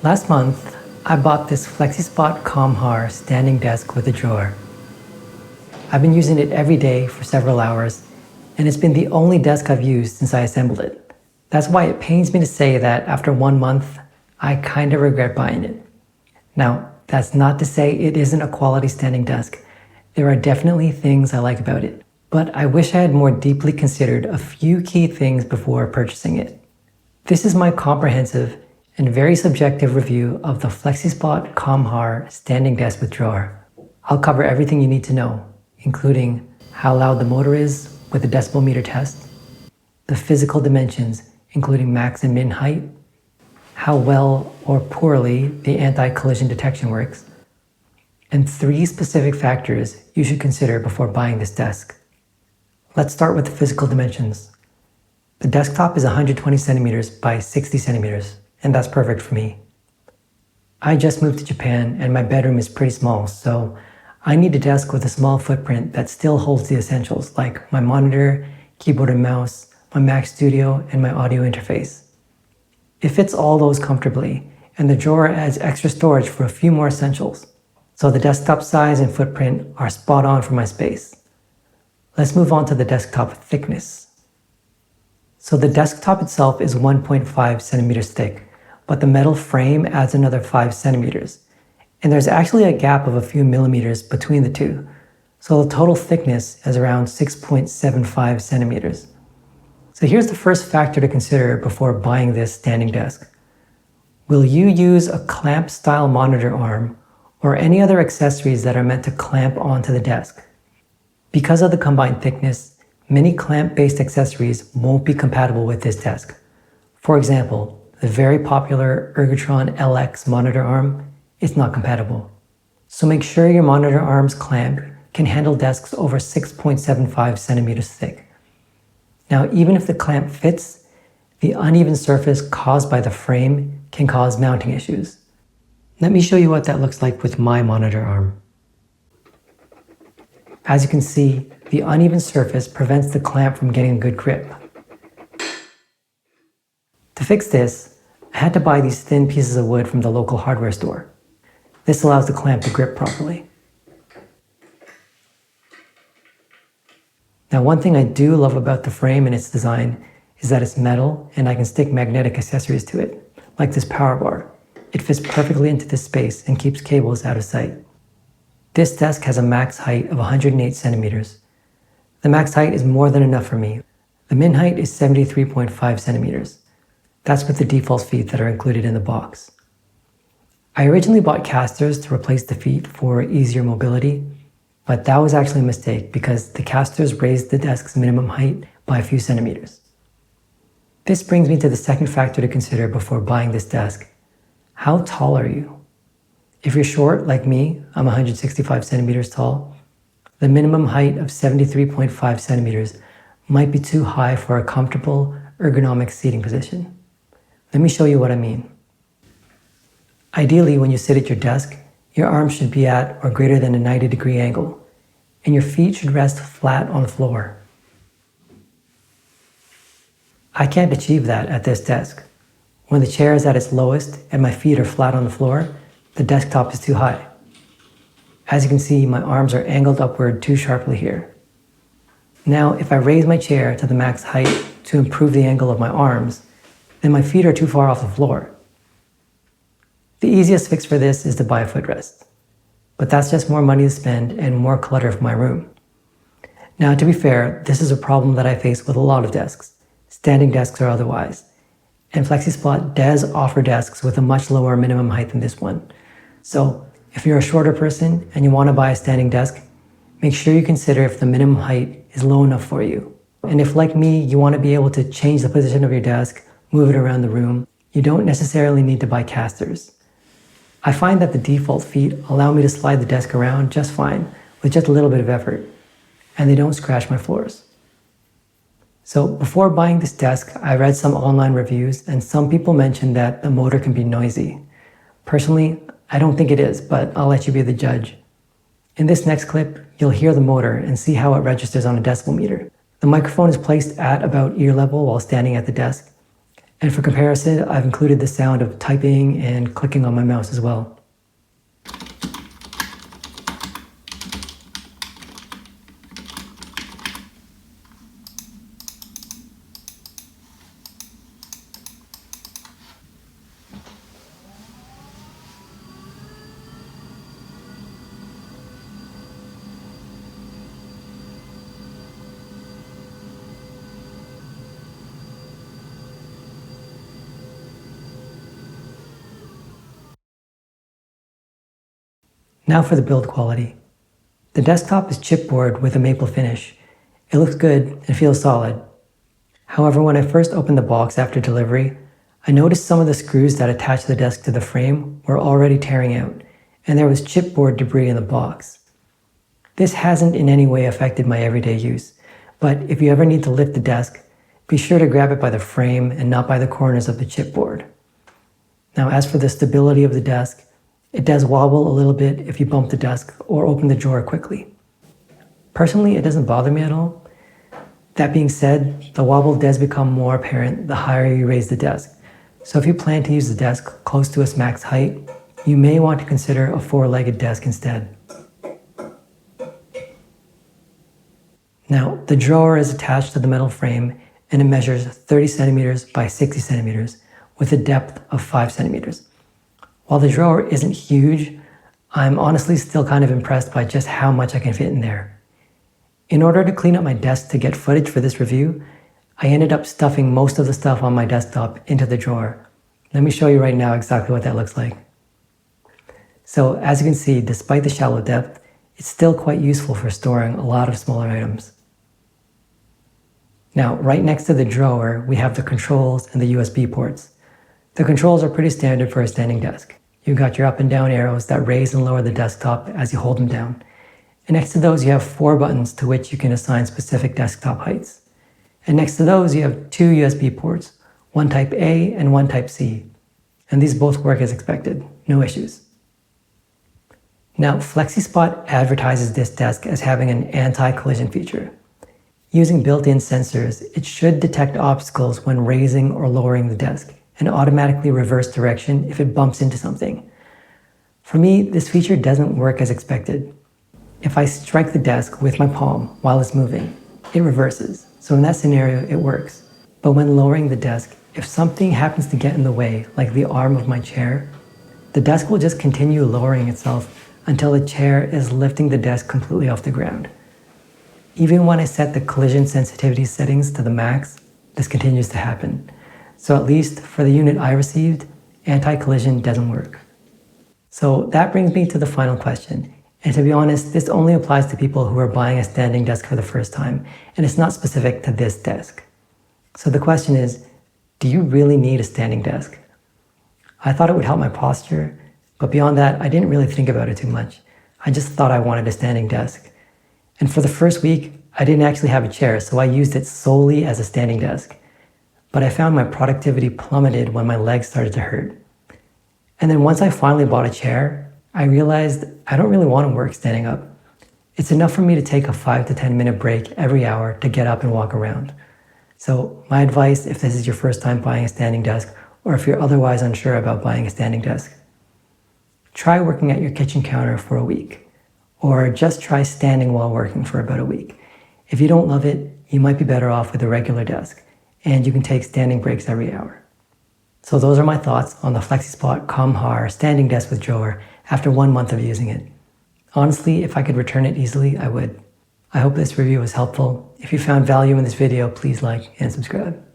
Last month, I bought this FlexiSpot Comhar Standing Desk with a drawer. I've been using it every day for several hours, and it's been the only desk I've used since I assembled it. That's why it pains me to say that after 1 month, I kinda regret buying it. Now, that's not to say it isn't a quality standing desk. There are definitely things I like about it, but I wish I had more deeply considered a few key things before purchasing it. This is my comprehensive and very subjective review of the FlexiSpot Comhar Standing Desk with Drawer. I'll cover everything you need to know, including how loud the motor is with a decibel meter test, the physical dimensions, including max and min height, how well or poorly the anti-collision detection works, and 3 specific factors you should consider before buying this desk. Let's start with the physical dimensions. The desktop is 120 centimeters by 60 centimeters, and that's perfect for me. I just moved to Japan and my bedroom is pretty small, so I need a desk with a small footprint that still holds the essentials like my monitor, keyboard and mouse, my Mac Studio, and my audio interface. It fits all those comfortably, and the drawer adds extra storage for a few more essentials. So the desktop size and footprint are spot on for my space. Let's move on to the desktop thickness. So the desktop itself is 1.5 centimeters thick, but the metal frame adds another 5 centimeters. And there's actually a gap of a few millimeters between the two. So the total thickness is around 6.75 centimeters. So here's the first factor to consider before buying this standing desk. Will you use a clamp style monitor arm or any other accessories that are meant to clamp onto the desk? Because of the combined thickness, many clamp-based accessories won't be compatible with this desk. For example, the very popular Ergotron LX monitor arm is not compatible. So make sure your monitor arm's clamp can handle desks over 6.75 centimeters thick. Now, even if the clamp fits, the uneven surface caused by the frame can cause mounting issues. Let me show you what that looks like with my monitor arm. As you can see, the uneven surface prevents the clamp from getting a good grip. To fix this, I had to buy these thin pieces of wood from the local hardware store. This allows the clamp to grip properly. Now, one thing I do love about the frame and its design is that it's metal and I can stick magnetic accessories to it, like this power bar. It fits perfectly into this space and keeps cables out of sight. This desk has a max height of 108 centimeters. The max height is more than enough for me. The min height is 73.5 centimeters. That's with the default feet that are included in the box. I originally bought casters to replace the feet for easier mobility, but that was actually a mistake because the casters raised the desk's minimum height by a few centimeters. This brings me to the second factor to consider before buying this desk. How tall are you? If you're short, like me, I'm 165 centimeters tall, the minimum height of 73.5 centimeters might be too high for a comfortable, ergonomic seating position. Let me show you what I mean. Ideally, when you sit at your desk, your arms should be at or greater than a 90-degree angle, and your feet should rest flat on the floor. I can't achieve that at this desk. When the chair is at its lowest and my feet are flat on the floor, the desktop is too high. As you can see, my arms are angled upward too sharply here. Now, if I raise my chair to the max height to improve the angle of my arms, then my feet are too far off the floor. The easiest fix for this is to buy a footrest, but that's just more money to spend and more clutter for my room. Now, to be fair, this is a problem that I face with a lot of desks, standing desks or otherwise, and FlexiSpot does offer desks with a much lower minimum height than this one. So if you're a shorter person and you want to buy a standing desk, make sure you consider if the minimum height is low enough for you. And if, like me, you want to be able to change the position of your desk, move it around the room, you don't necessarily need to buy casters. I find that the default feet allow me to slide the desk around just fine with just a little bit of effort, and they don't scratch my floors. So before buying this desk, I read some online reviews and some people mentioned that the motor can be noisy. Personally, I don't think it is, but I'll let you be the judge. In this next clip, you'll hear the motor and see how it registers on a decibel meter. The microphone is placed at about ear level while standing at the desk, And for comparison, I've included the sound of typing and clicking on my mouse as well. Now for the build quality. The desktop is chipboard with a maple finish. It looks good and feels solid. However, when I first opened the box after delivery, I noticed some of the screws that attach the desk to the frame were already tearing out, and there was chipboard debris in the box. This hasn't in any way affected my everyday use, but if you ever need to lift the desk, be sure to grab it by the frame and not by the corners of the chipboard. Now, as for the stability of the desk, it does wobble a little bit if you bump the desk or open the drawer quickly. Personally, it doesn't bother me at all. That being said, the wobble does become more apparent the higher you raise the desk. So if you plan to use the desk close to its max height, you may want to consider a four-legged desk instead. Now, the drawer is attached to the metal frame and it measures 30 centimeters by 60 centimeters with a depth of 5 centimeters. While the drawer isn't huge, I'm honestly still kind of impressed by just how much I can fit in there. In order to clean up my desk to get footage for this review, I ended up stuffing most of the stuff on my desktop into the drawer. Let me show you right now exactly what that looks like. So as you can see, despite the shallow depth, it's still quite useful for storing a lot of smaller items. Now, right next to the drawer, we have the controls and the USB ports. The controls are pretty standard for a standing desk. You've got your up and down arrows that raise and lower the desktop as you hold them down. And next to those, you have 4 buttons to which you can assign specific desktop heights. And next to those, you have 2 USB ports, one type A and one type C. And these both work as expected, no issues. Now, FlexiSpot advertises this desk as having an anti-collision feature. Using built-in sensors, it should detect obstacles when raising or lowering the desk and automatically reverse direction if it bumps into something. For me, this feature doesn't work as expected. If I strike the desk with my palm while it's moving, it reverses. So in that scenario, it works. But when lowering the desk, if something happens to get in the way, like the arm of my chair, the desk will just continue lowering itself until the chair is lifting the desk completely off the ground. Even when I set the collision sensitivity settings to the max, this continues to happen. So at least for the unit I received, anti-collision doesn't work. So that brings me to the final question. And to be honest, this only applies to people who are buying a standing desk for the first time, and it's not specific to this desk. So the question is, do you really need a standing desk? I thought it would help my posture, but beyond that, I didn't really think about it too much. I just thought I wanted a standing desk. And for the first week, I didn't actually have a chair, so I used it solely as a standing desk. But I found my productivity plummeted when my legs started to hurt. And then once I finally bought a chair, I realized I don't really want to work standing up. It's enough for me to take a 5 to 10 minute break every hour to get up and walk around. So my advice, if this is your first time buying a standing desk, or if you're otherwise unsure about buying a standing desk, try working at your kitchen counter for a week, or just try standing while working for about a week. If you don't love it, you might be better off with a regular desk, and you can take standing breaks every hour. So those are my thoughts on the FlexiSpot Comhar Standing Desk with Drawer after 1 month of using it. Honestly, if I could return it easily, I would. I hope this review was helpful. If you found value in this video, please like and subscribe.